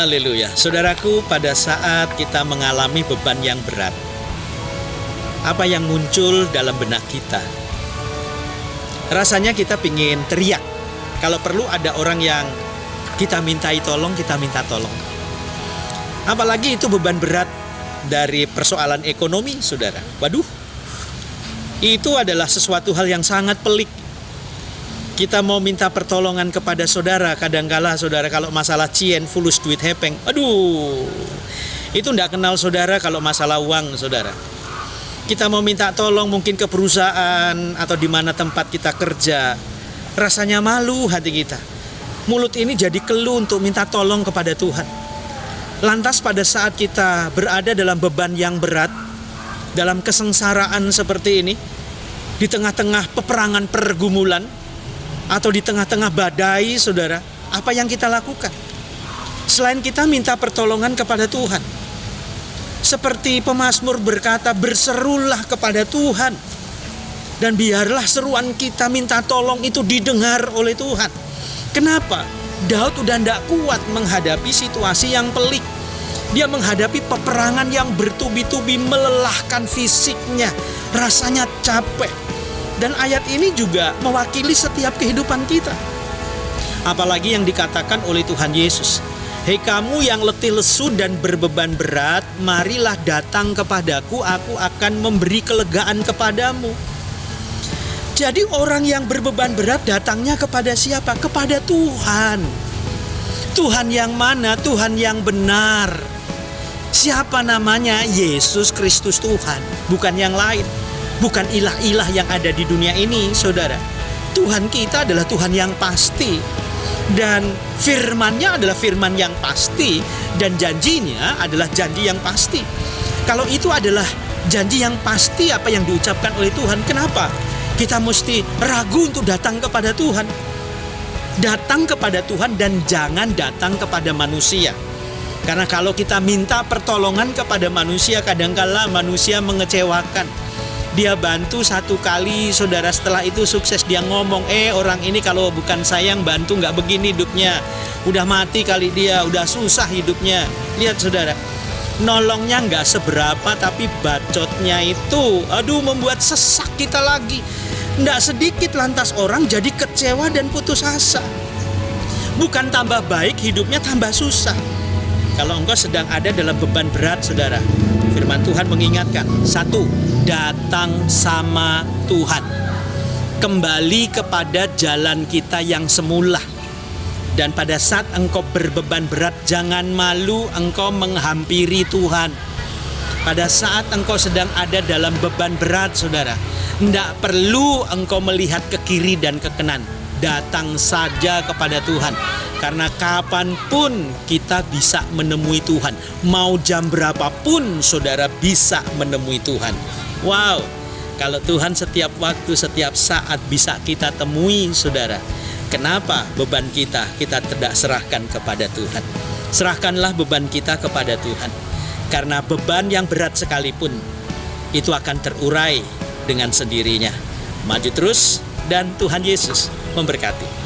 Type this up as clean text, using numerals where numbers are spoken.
Haleluya. Saudaraku, pada saat kita mengalami beban yang berat, apa yang muncul dalam benak kita? Rasanya kita pingin teriak. Kalau perlu ada orang yang kita mintai tolong, kita minta tolong. Apalagi itu beban berat dari persoalan ekonomi, saudara. Waduh, itu adalah sesuatu hal yang sangat pelik. Kita mau minta pertolongan kepada saudara, kadangkala saudara kalau masalah cien, fulus duit hepeng, aduh, itu tidak kenal saudara kalau masalah uang, saudara. Kita mau minta tolong mungkin ke perusahaan atau di mana tempat kita kerja, rasanya malu hati kita. Mulut ini jadi keluh untuk minta tolong kepada Tuhan. Lantas pada saat kita berada dalam beban yang berat, dalam kesengsaraan seperti ini, di tengah-tengah peperangan pergumulan, atau di tengah-tengah badai, saudara, apa yang kita lakukan? Selain kita minta pertolongan kepada Tuhan, seperti pemazmur berkata, berserulah kepada Tuhan, dan biarlah seruan kita minta tolong itu didengar oleh Tuhan. Kenapa? Daud udah tidak kuat menghadapi situasi yang pelik. Dia menghadapi peperangan yang bertubi-tubi, melelahkan fisiknya, rasanya capek. Dan ayat ini juga mewakili setiap kehidupan kita. Apalagi yang dikatakan oleh Tuhan Yesus. Hei kamu yang letih lesu dan berbeban berat, marilah datang kepadaku, aku akan memberi kelegaan kepadamu. Jadi orang yang berbeban berat datangnya kepada siapa? Kepada Tuhan. Tuhan yang mana? Tuhan yang benar. Siapa namanya? Yesus Kristus Tuhan, bukan yang lain. Bukan ilah-ilah yang ada di dunia ini, saudara. Tuhan kita adalah Tuhan yang pasti. Dan firman-Nya adalah firman yang pasti. Dan janjinya adalah janji yang pasti. Kalau itu adalah janji yang pasti apa yang diucapkan oleh Tuhan, kenapa kita mesti ragu untuk datang kepada Tuhan? Datang kepada Tuhan dan jangan datang kepada manusia. Karena kalau kita minta pertolongan kepada manusia, kadangkala manusia mengecewakan. Dia bantu satu kali, saudara, setelah itu sukses dia ngomong, orang ini kalau bukan saya yang bantu nggak begini hidupnya. Udah mati kali dia, udah susah hidupnya. Lihat saudara, nolongnya nggak seberapa, tapi bacotnya itu, membuat sesak kita lagi. Nggak sedikit lantas orang jadi kecewa dan putus asa. Bukan tambah baik hidupnya, tambah susah. Kalau engkau sedang ada dalam beban berat, saudara, firman Tuhan mengingatkan, satu, datang sama Tuhan. Kembali kepada jalan kita yang semula. Dan pada saat engkau berbeban berat, jangan malu engkau menghampiri Tuhan. Pada saat engkau sedang ada dalam beban berat, saudara, tidak perlu engkau melihat ke kiri dan ke kanan. Datang saja kepada Tuhan. Karena kapanpun kita bisa menemui Tuhan. Mau jam berapapun saudara bisa menemui Tuhan. Wow, kalau Tuhan setiap waktu, setiap saat bisa kita temui, saudara, kenapa beban kita tidak serahkan kepada Tuhan? Serahkanlah beban kita kepada Tuhan. Karena beban yang berat sekalipun, itu akan terurai dengan sendirinya. Maju terus dan Tuhan Yesus memberkati.